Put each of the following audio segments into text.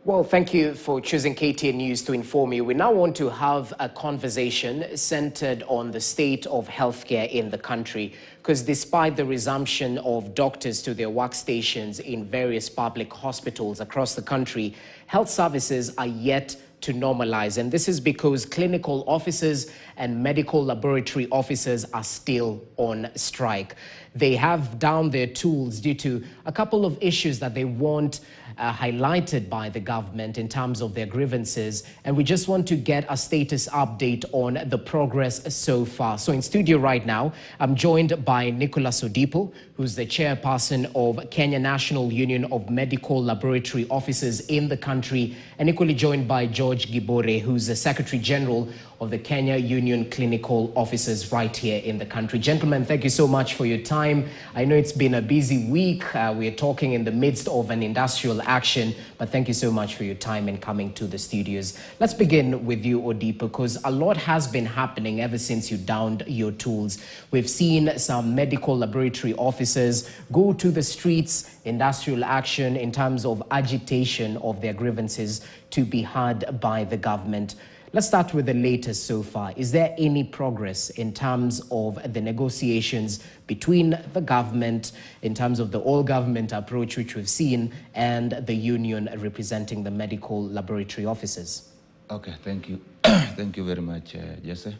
Well, thank you for choosing KTN News to inform you. We now want to have a conversation centered on the state of healthcare in the country, because despite the resumption of doctors to their workstations in various public hospitals across the country, health services are yet to normalize. And this is because clinical officers and medical laboratory officers are still on strike. They have down their tools due to a couple of issues that they want highlighted by the government in terms of their grievances. And we just want to get a status update on the progress so far. So in studio right now, I'm joined by Nicholas Odipo, who's the chairperson of Kenya National Union of Medical Laboratory Officers in the country, and equally joined by George Gibore, who's the Secretary General of the Kenya Union Clinical Officers right here in the country. Gentlemen, thank you so much for your time. I know it's been a busy week. We're talking in the midst of an industrial action, but thank you so much for your time and coming to the studios. Let's begin with you, Odipo, because a lot has been happening ever since you downed your tools. We've seen some medical laboratory officers go to the streets, industrial action in terms of agitation of their grievances to be heard by the government. Let's start with the latest so far. Is there any progress in terms of the negotiations between the government, in terms of the all-government approach which we've seen, and the union representing the medical laboratory officers? Okay, thank you. Thank you very much, Jesse.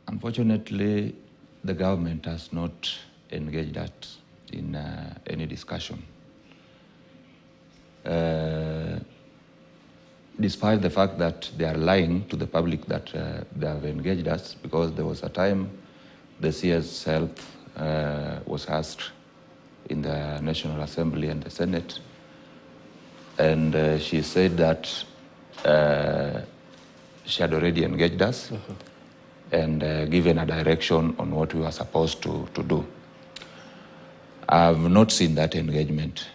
Unfortunately, the government has not engaged us in any discussion. Despite the fact that they are lying to the public that they have engaged us, because there was a time the CS Health was asked in the National Assembly and the Senate, and she said that she had already engaged us and given a direction on what we were supposed to do. I have not seen that engagement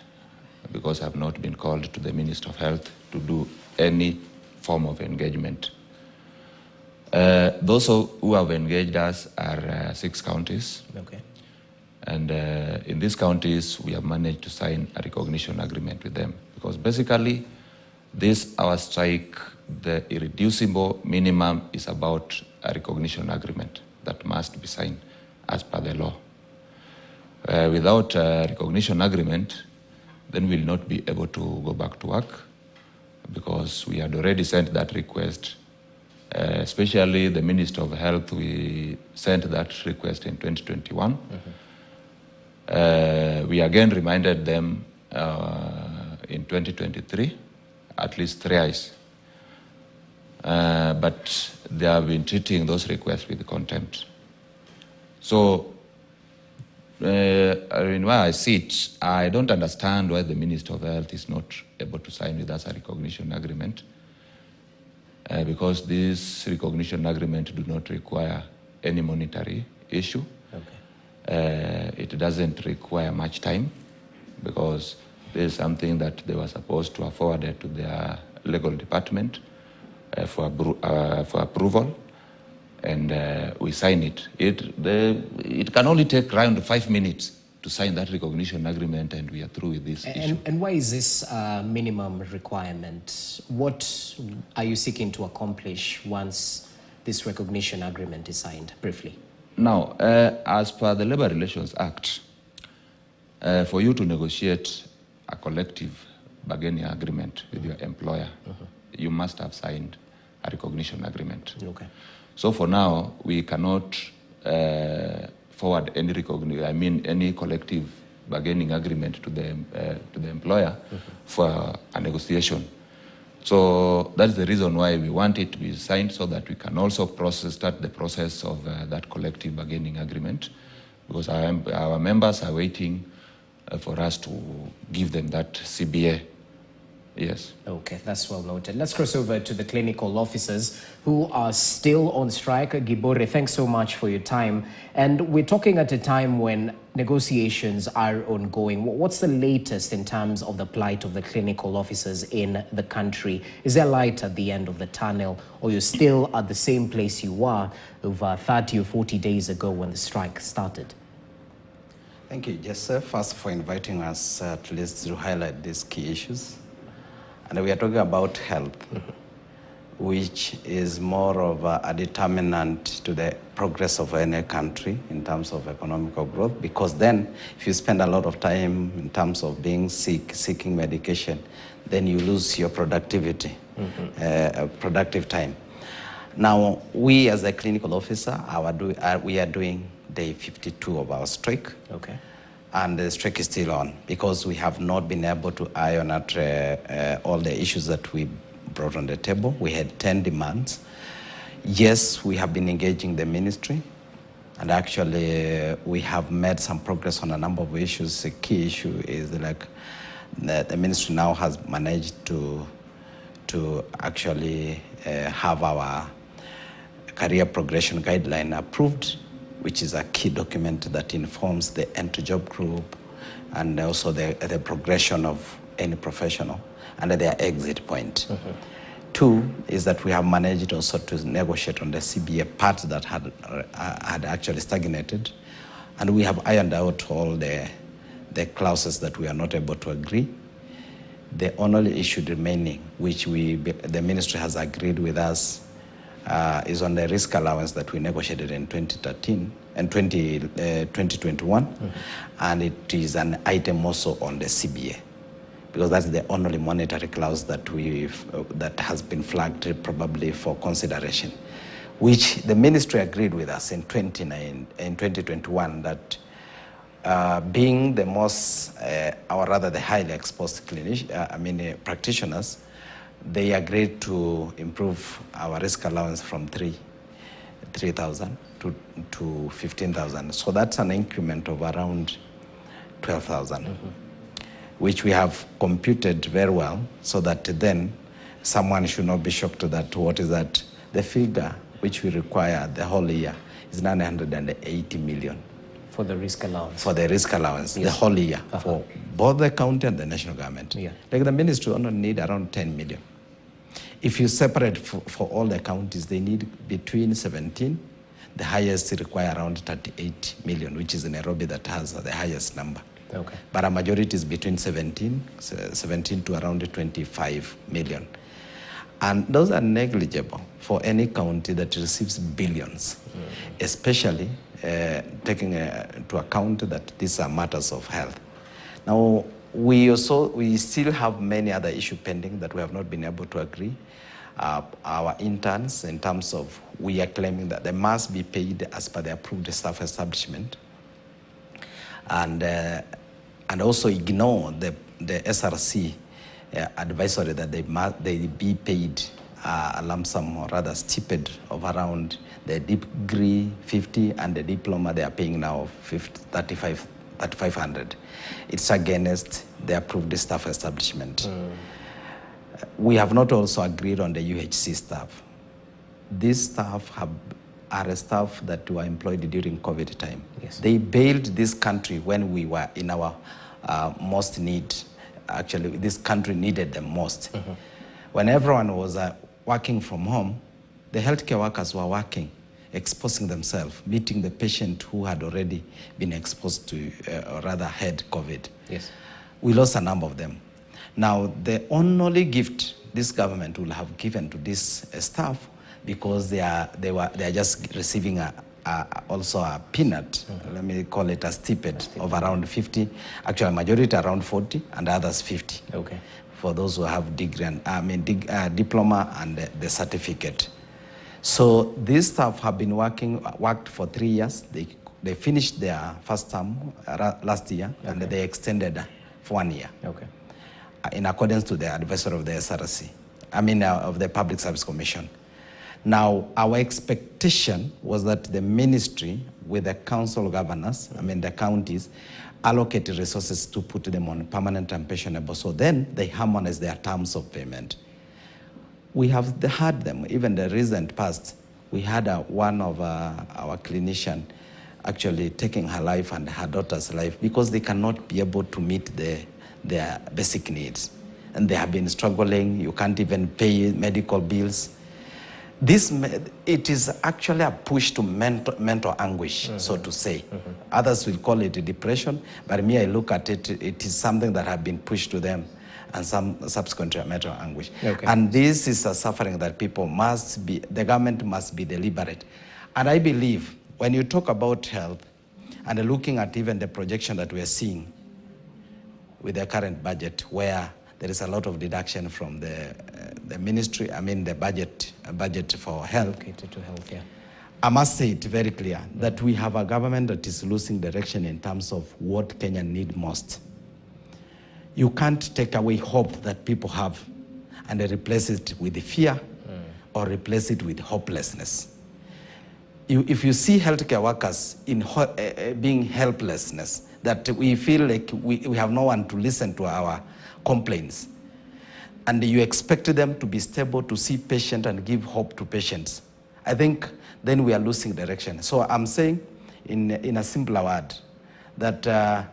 because I have not been called to the Minister of Health to do any form of engagement. Those who have engaged us are 6 counties. Okay. And in these counties, we have managed to sign a recognition agreement with them. Because basically, this, our strike, the irreducible minimum is about a recognition agreement that must be signed as per the law. Without a recognition agreement, then we'll not be able to go back to work, because we had already sent that request, especially the Minister of Health. We sent that request in 2021. We again reminded them in 2023, at least thrice. But they have been treating those requests with contempt. So, where I sit, I don't understand why the Minister of Health is not able to sign with us a recognition agreement, because this recognition agreement do not require any monetary issue. Okay. It doesn't require much time, because this is something that they were supposed to have forwarded to their legal department for approval. And we sign it. It can only take around 5 minutes to sign that recognition agreement, and we are through with this issue. And why is this minimum requirement? What are you seeking to accomplish once this recognition agreement is signed, briefly? Now, as per the Labor Relations Act, for you to negotiate a collective bargaining agreement with your employer, you must have signed a recognition agreement. Okay. So for now, we cannot forward any collective bargaining agreement to the employer for a negotiation. So that's the reason why we want it to be signed, so that we can also start the process of that collective bargaining agreement, because our members are waiting for us to give them that CBA. Yes. Okay, that's well noted. Let's cross over to the clinical officers who are still on strike. Gibore, thanks so much for your time. And we're talking at a time when negotiations are ongoing. What's the latest in terms of the plight of the clinical officers in the country? Is there light at the end of the tunnel, or you're still at the same place you were over 30 or 40 days ago when the strike started? Thank you, Joseph, first for inviting us at least to highlight these key issues. And we are talking about health, which is more of a determinant to the progress of any country in terms of economical growth, because then if you spend a lot of time in terms of being sick, seeking medication, then you lose your productivity, productive time. Now, we as a clinical officer, we are doing day 52 of our strike. Okay. And the strike is still on because we have not been able to iron out all the issues that we brought on the table. We had 10 demands. Yes, we have been engaging the ministry, and actually we have made some progress on a number of issues. A key issue is like the ministry now has managed to actually have our career progression guideline approved, which is a key document that informs the enter-job group and also the progression of any professional and their exit point. Two is that we have managed also to negotiate on the CBA part that had actually stagnated, and we have ironed out all the clauses that we are not able to agree. The only issue remaining, which the ministry has agreed with us, is on the risk allowance that we negotiated in 2013 and 2021, and it is an item also on the CBA, because that's the only monetary clause that that has been flagged probably for consideration, which the ministry agreed with us in 2021 that being the most, or rather the highly exposed practitioners, they agreed to improve our risk allowance from 3,000 to 15,000. So that's an increment of around 12,000, which we have computed very well, so that then someone should not be shocked that what is that the figure which we require the whole year is 980 million. For the risk allowance. For the risk allowance, yes. The whole year, for both the county and the national government. Yeah. Like the ministry only need around 10 million. If you separate for all the counties, they need between 17, the highest require around 38 million, which is Nairobi that has the highest number. Okay. But a majority is between 17 to around 25 million. And those are negligible for any county that receives billions, especially taking into account that these are matters of health. Now, we still have many other issues pending that we have not been able to agree. Our interns, in terms of, we are claiming that they must be paid as per the approved staff establishment, and also ignore the SRC advisory that they be paid a lump sum, or rather stipend, of around the degree 50 and the diploma they are paying now 3,500. It's against the approved staff establishment. We have not also agreed on the UHC staff. These staff are staff that were employed during COVID time. Yes. They bailed this country when we were in our most need. Actually, this country needed them most. When everyone was working from home, the healthcare workers were working, exposing themselves, meeting the patient who had already been exposed to, or rather had COVID. Yes. We lost a number of them. Now, the only gift this government will have given to this staff, because they are just receiving also a peanut, let me call it a stipend of around 50, actually a majority around 40, and others 50. Okay. For those who have degree and diploma and the certificate. So these staff have been worked for 3 years. They finished their first term last year, and they extended for 1 year. Okay. In accordance to the advisory of the SRC, of the Public Service Commission. Now, our expectation was that the ministry, with the council governors, the counties, allocate resources to put them on permanent and pensionable, so then they harmonize their terms of payment. We have had them, even the recent past. We had one of our clinician actually taking her life and her daughter's life because they cannot be able to meet their basic needs. And they have been struggling. You can't even pay medical bills. it is actually a push to mental anguish, so to say. Others will call it depression, but me, I look at it, it is something that has been pushed to them, and some subsequent mental anguish. Okay. And this is a suffering that people must be, the government must be deliberate. And I believe when you talk about health, and looking at even the projection that we are seeing with the current budget, where there is a lot of deduction from the ministry, the budget for health. Allocated to health, yeah. I must say it very clear that we have a government that is losing direction in terms of what Kenya need most. You can't take away hope that people have and replace it with fear or replace it with hopelessness. If you see healthcare workers in being helplessness, that we feel like we have no one to listen to our complaints, and you expect them to be stable, to see patients and give hope to patients, I think then we are losing direction. So I'm saying in a simpler word that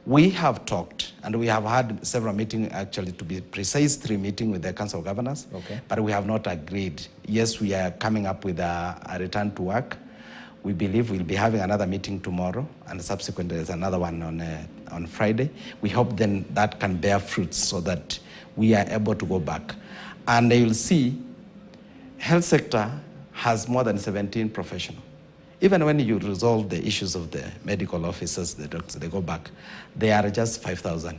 we have talked, and we have had several meetings, actually to be precise, 3 meetings with the Council of Governors, but we have not agreed. Yes, we are coming up with a return to work. We believe we'll be having another meeting tomorrow, and subsequently there's another one on Friday. We hope then that can bear fruits so that we are able to go back. And you'll see health sector has more than 17 professionals. Even when you resolve the issues of the medical officers, the doctors, they go back, they are just 5,000.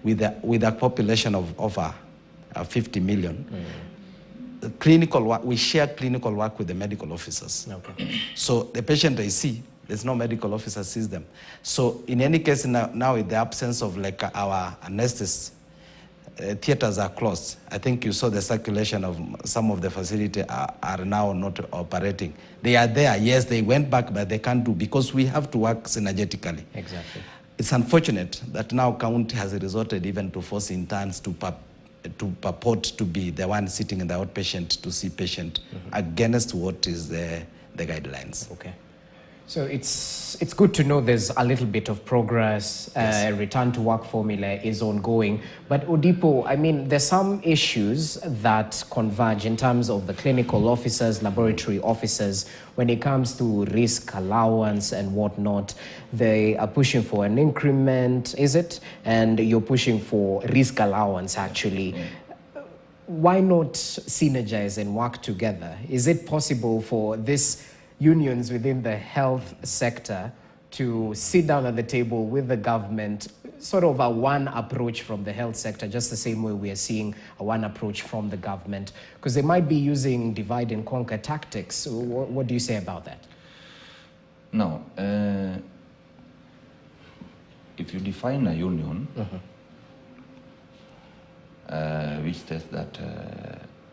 With a population of over 50 million, clinical work, we share clinical work with the medical officers. Okay. So the patient I see, there's no medical officer sees them. So in any case, now with the absence of like our anesthetists, theaters are closed. I think you saw the circulation of some of the facilities are now not operating. They are there, yes, they went back, but they can't do, because we have to work synergetically. Exactly. It's unfortunate that now county has resorted even to force interns to purport to be the one sitting in the outpatient to see patient against what is the guidelines. Okay. So it's good to know there's a little bit of progress. Yes. Return to work formula is ongoing. But Odipo, there's some issues that converge in terms of the clinical officers, laboratory officers, when it comes to risk allowance and whatnot. They are pushing for an increment, is it? And you're pushing for risk allowance, actually. Why not synergize and work together? Is it possible for this unions within the health sector to sit down at the table with the government, sort of a one approach from the health sector, just the same way we are seeing a one approach from the government? Because they might be using divide and conquer tactics. So what do you say about that? No. If you define a union, which says that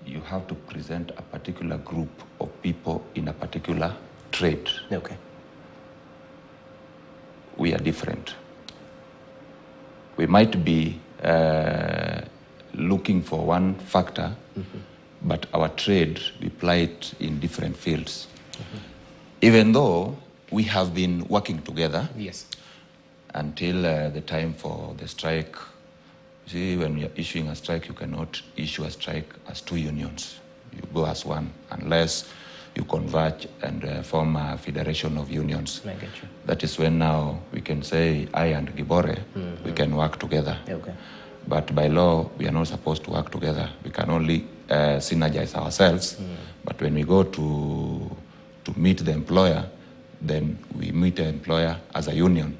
you have to present a particular group of people in a particular trade. Okay. We are different. We might be looking for one factor, but our trade, we apply it in different fields. Even though we have been working together until the time for the strike. See, when you're issuing a strike, you cannot issue a strike as 2 unions. You go as one, unless you converge and form a federation of unions. I get you. That is when now we can say, I and Gibore, we can work together. Okay. But by law, we are not supposed to work together. We can only synergize ourselves. But when we go to meet the employer, then we meet the employer as a union.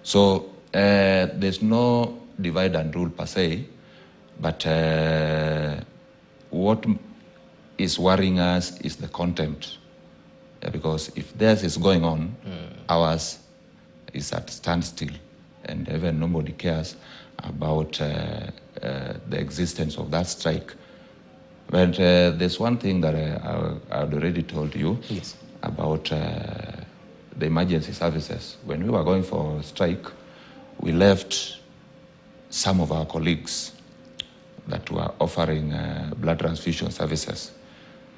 So there's no divide and rule per se, but what is worrying us is the content. Because if theirs is going on, ours is at standstill, and even nobody cares about the existence of that strike. But there's one thing that I had already told you about the emergency services. When we were going for strike, we left some of our colleagues that were offering blood transfusion services.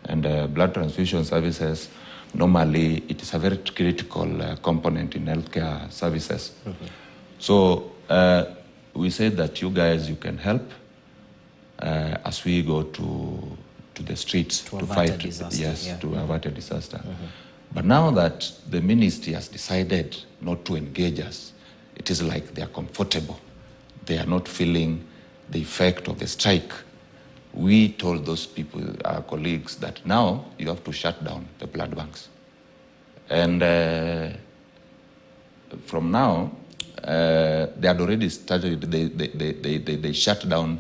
And blood transfusion services, normally it is a very critical component in healthcare services. So we said that you guys, you can help as we go to to the streets to to fight fight, disaster, yes, yeah. to avert a disaster. But now that the ministry has decided not to engage us, it is like they are comfortable. They are not feeling the effect of the strike. We told those people, our colleagues, that now you have to shut down the blood banks. And from now, they had already started, they shut down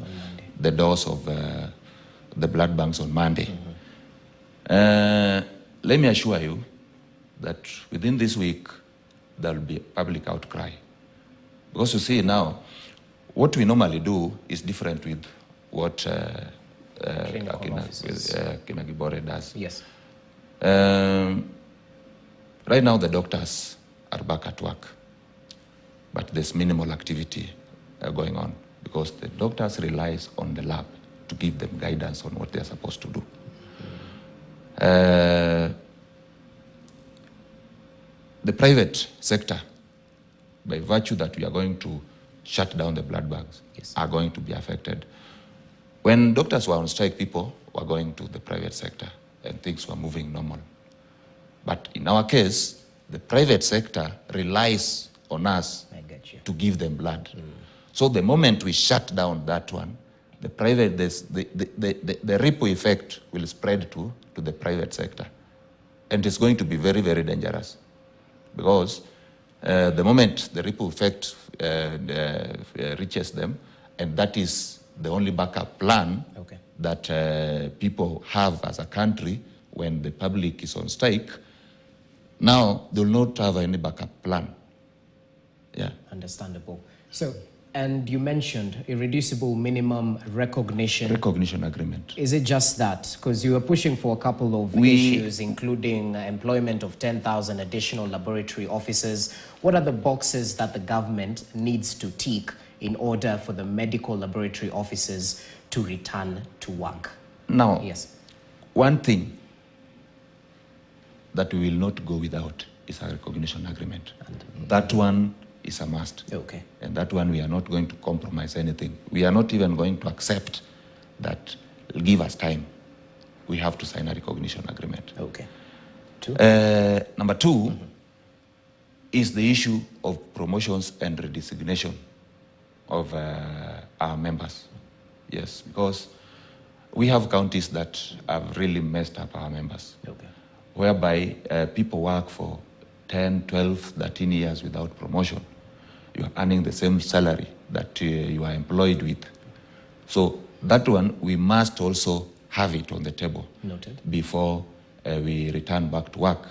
the doors of the blood banks on Monday. Let me assure you that within this week, there will be a public outcry. Because you see now, what we normally do is different with what Kinagibore does. Yes. Right now, the doctors are back at work, but there's minimal activity going on because the doctors relies on the lab to give them guidance on what they're supposed to do. The private sector, by virtue that we are going to shut down the blood banks, Yes. are going to be affected. When doctors were on strike, people were going to the private sector and things were moving normal. But in our case, the private sector relies on us I get you. to give them blood. So the moment we shut down that one, the private, the ripple effect will spread to the private sector. And it's going to be very, very dangerous. Because the moment the ripple effect reaches them, and that is the only backup plan Okay. that people have as a country when the public is on strike, now they will not have any backup plan. Yeah. Understandable. So, and you mentioned irreducible minimum recognition. Recognition agreement. Is it just that? Because you were pushing for a couple of issues, including employment of 10,000 additional laboratory officers. What are the boxes that the government needs to tick in order for the medical laboratory officers to return to work? Now, Yes. one thing that we will not go without is a recognition agreement. That one is a must. Okay. And that one we are not going to compromise anything. We are not even going to accept that give us time. We have to sign a recognition agreement. Okay. Two. Number two is the issue of promotions and redesignation of our members. Yes, because we have counties that have really messed up our members, Okay. whereby people work for 10, 12, 13 years without promotion. You are earning the same salary that you are employed with. So that one, we must also have it on the table. Noted. Before we return back to work.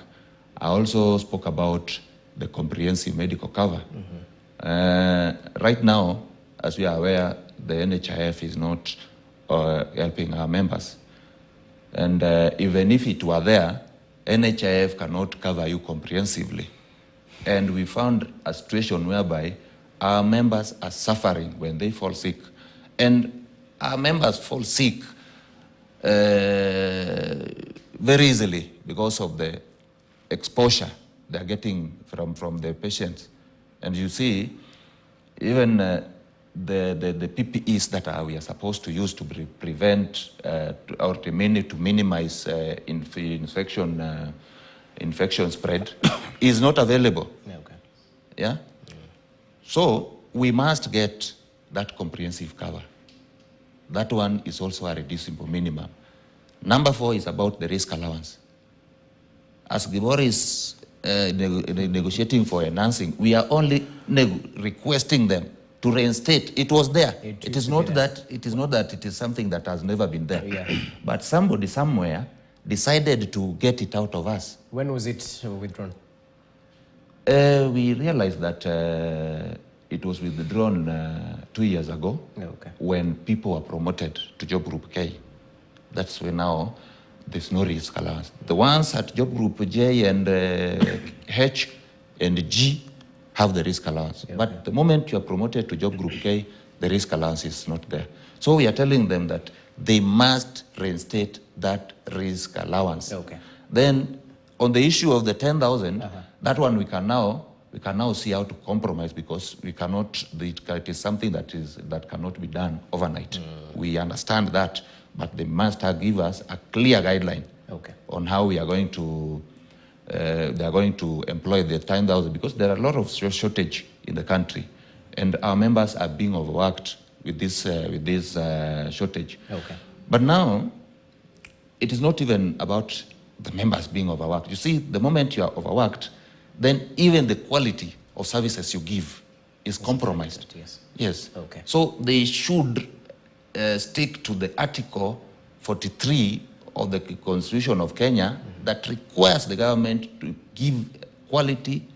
I also spoke about the comprehensive medical cover. Right now, as we are aware, the NHIF is not helping our members. And even if it were there, NHIF cannot cover you comprehensively. And we found a situation whereby our members are suffering when they fall sick. And our members fall sick very easily because of the exposure they're getting from the patients. And you see, even the PPEs that we are supposed to use to prevent or to minimize infection spread is not available. Yeah, okay. Yeah? So we must get that comprehensive cover. That one is also a reducible minimum. Number 4 is about the risk allowance. As Gibor is negotiating for enhancing, we are only requesting them to reinstate. It was there. It is not that it is something that has never been there. Yeah. But somebody somewhere decided to get it out of us. When was it withdrawn? We realized that it was withdrawn 2 years ago. Okay. When people were promoted to Job Group K. That's when now there's no risk allowance. The ones at Job Group J and H and G have the risk allowance. Yeah, But the moment you are promoted to Job Group K, the risk allowance is not there. So we are telling them that they must reinstate that risk allowance. Okay. Then on the issue of the 10,000, that one we can now see how to compromise because we cannot. It is something that cannot be done overnight. We understand that, but they must give us a clear guideline on how we are going to they are going to employ the 10,000, because there are a lot of shortage in the country, and our members are being overworked with this shortage. But now, it is not even about the members being overworked. You see, the moment you are overworked, then even the quality of services you give is compromised. Yes. So they should stick to the Article 43 of the Constitution of Kenya that requires the government to give quality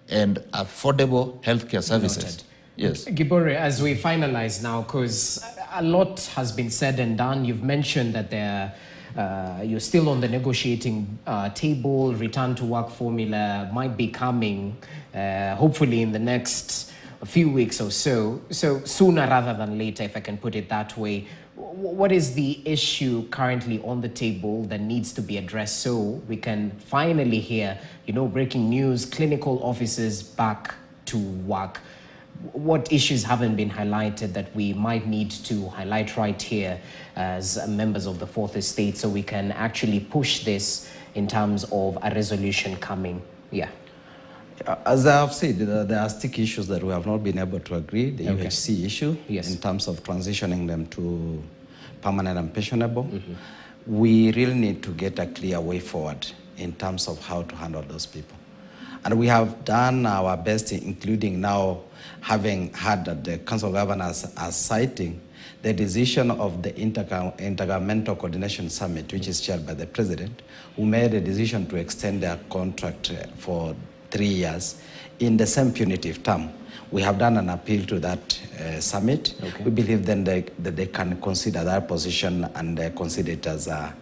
and affordable healthcare services. Yes. Gibore, as we finalize now, because a lot has been said and done, you've mentioned that you're still on the negotiating table. Return to work formula might be coming, hopefully in the next few weeks or so. So sooner rather than later, if I can put it that way. What is the issue currently on the table that needs to be addressed so we can finally hear, breaking news, clinical officers back to work? What issues haven't been highlighted that we might need to highlight right here as members of the Fourth Estate so we can actually push this in terms of a resolution coming? As I have said, there are sticky issues that we have not been able to agree. The UHC issue, in terms of transitioning them to permanent and pensionable. We really need to get a clear way forward in terms of how to handle those people. And we have done our best, including now having had the Council of Governors as citing the decision of the Intergovernmental Coordination Summit, which is chaired by the President, who made a decision to extend their contract for 3 years in the same punitive term. We have done an appeal to that summit. We believe then that they can consider that position and consider it as a...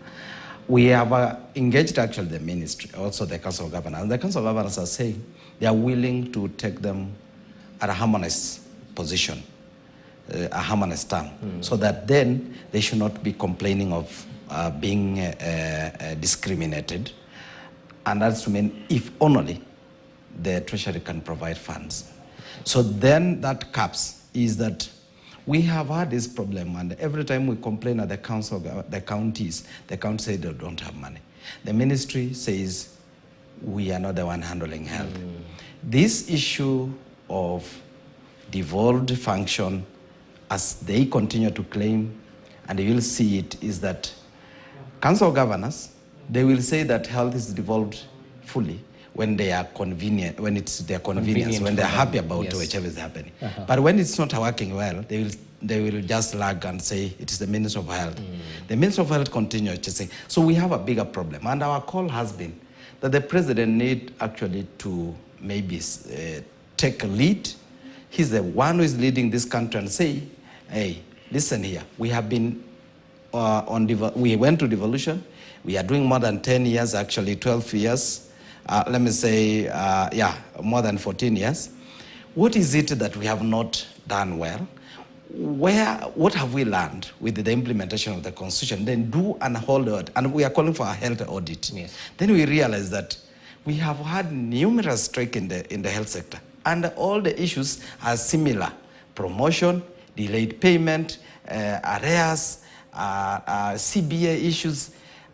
We have engaged actually the ministry, also the Council of Governors. And the Council of Governors are saying they are willing to take them at a harmonized position, a harmonized term, so that then they should not be complaining of being discriminated. And that's to mean if only the Treasury can provide funds. So then that caps is that we have had this problem, and every time we complain at the council, the counties say they don't have money. The ministry says we are not the one handling health. This issue of devolved function, as they continue to claim, and you will see it, is that Council of Governors, they will say that health is devolved fully when they are convenient, when it's their convenience, when they're happy about whichever is happening. But when it's not working well, they will just lag and say it is the Minister of Health. The Minister of Health continues to say. So we have a bigger problem, and our call has been that the President need actually to maybe take a lead. He's the one who is leading this country and say, hey, listen here, we have been we went to devolution. We are doing more than 10 years, actually 12 years. Let me say, more than 14 years. What is it that we have not done well? What have we learned with the implementation of the Constitution? Then do and hold it. And we are calling for a health audit. Then we realize that we have had numerous strikes in the health sector. And all the issues are similar. Promotion, delayed payment, arrears, CBA issues.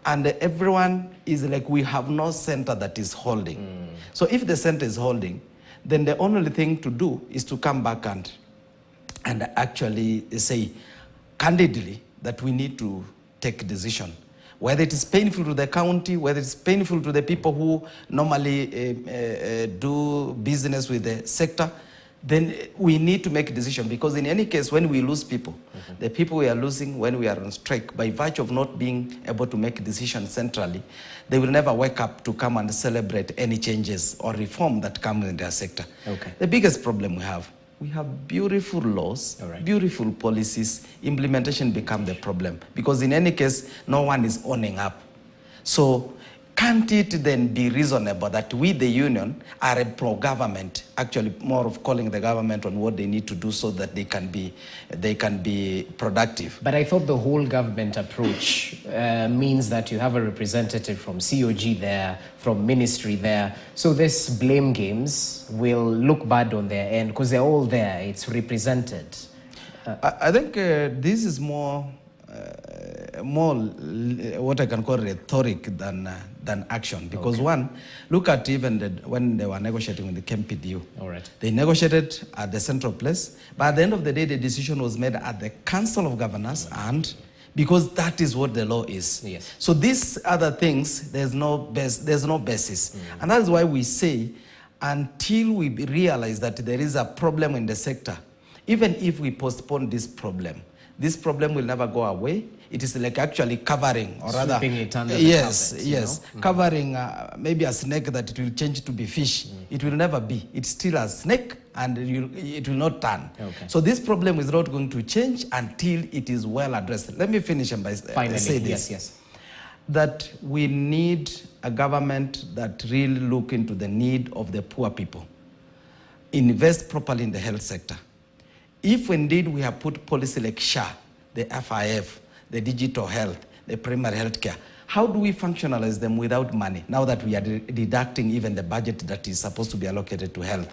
And everyone is like, we have no center that is holding. So if the center is holding, then the only thing to do is to come back and actually say candidly that we need to take a decision. Whether it is painful to the county, whether it's painful to the people who normally do business with the sector, then we need to make a decision, because in any case, when we lose people, the people we are losing when we are on strike, by virtue of not being able to make a decision centrally, they will never wake up to come and celebrate any changes or reform that come in their sector. The biggest problem we have beautiful laws, beautiful policies, implementation become the problem, because in any case, no one is owning up. So can't it then be reasonable that we, the union, are a pro-government, actually more of calling the government on what they need to do so that they can be productive? But I thought the whole government approach means that you have a representative from COG there, from ministry there. So this blame games will look bad on their end because they're all there. It's represented. I think this is more what I can call rhetoric than action. Because one, look at even when they were negotiating with the KMPDU. All right. They negotiated at the central place, but at the end of the day, the decision was made at the Council of Governors, and because that is what the law is. Yes. So these other things, there's no basis. And that is why we say, until we realize that there is a problem in the sector, even if we postpone this problem will never go away. It is like actually covering, or rather, it under the carpet, covering maybe a snake that it will change to be fish. It will never be. It's still a snake, and it will not turn. Okay. So this problem is not going to change until it is well addressed. Let me finish and say this. Yes. That we need a government that really look into the need of the poor people. Invest properly in the health sector. If indeed we have put policy like SHA, the FIF, the digital health, the primary health care, how do we functionalize them without money, now that we are deducting even the budget that is supposed to be allocated to health?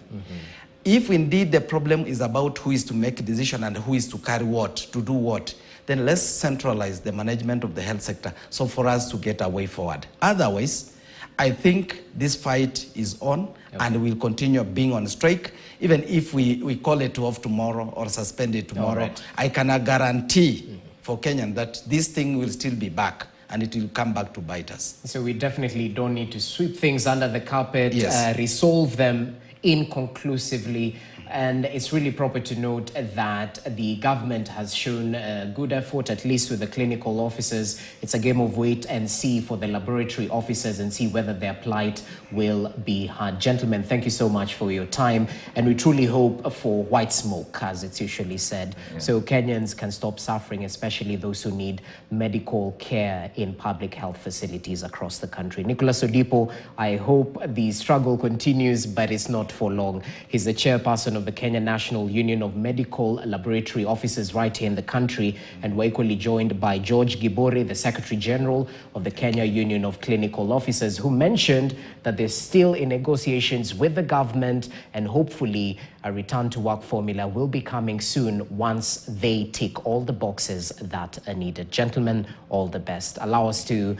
If indeed the problem is about who is to make a decision and who is to carry what, to do what, then let's centralize the management of the health sector so for us to get a way forward. Otherwise, I think this fight is on, and we'll continue being on strike. Even if we call it off tomorrow or suspend it tomorrow, I can guarantee for Kenyan that this thing will still be back, and it will come back to bite us. So we definitely don't need to sweep things under the carpet, Yes. Resolve them inconclusively. And it's really proper to note that the government has shown good effort, at least with the clinical officers. It's a game of wait and see for the laboratory officers and see whether their plight will be heard. Gentlemen, thank you so much for your time. And we truly hope for white smoke, as it's usually said, so Kenyans can stop suffering, especially those who need medical care in public health facilities across the country. Nicholas Odipo, I hope the struggle continues, but it's not for long. He's the chairperson of the Kenya National Union of Medical Laboratory Officers right here in the country, and we're equally joined by George Gibore, the Secretary General of the Kenya Union of Clinical Officers, who mentioned that they're still in negotiations with the government, and hopefully a return to work formula will be coming soon once they tick all the boxes that are needed. Gentlemen, all the best. Allow us to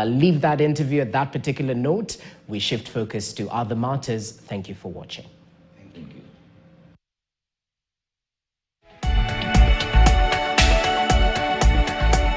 leave that interview at that particular note. We shift focus to other matters. Thank you for watching.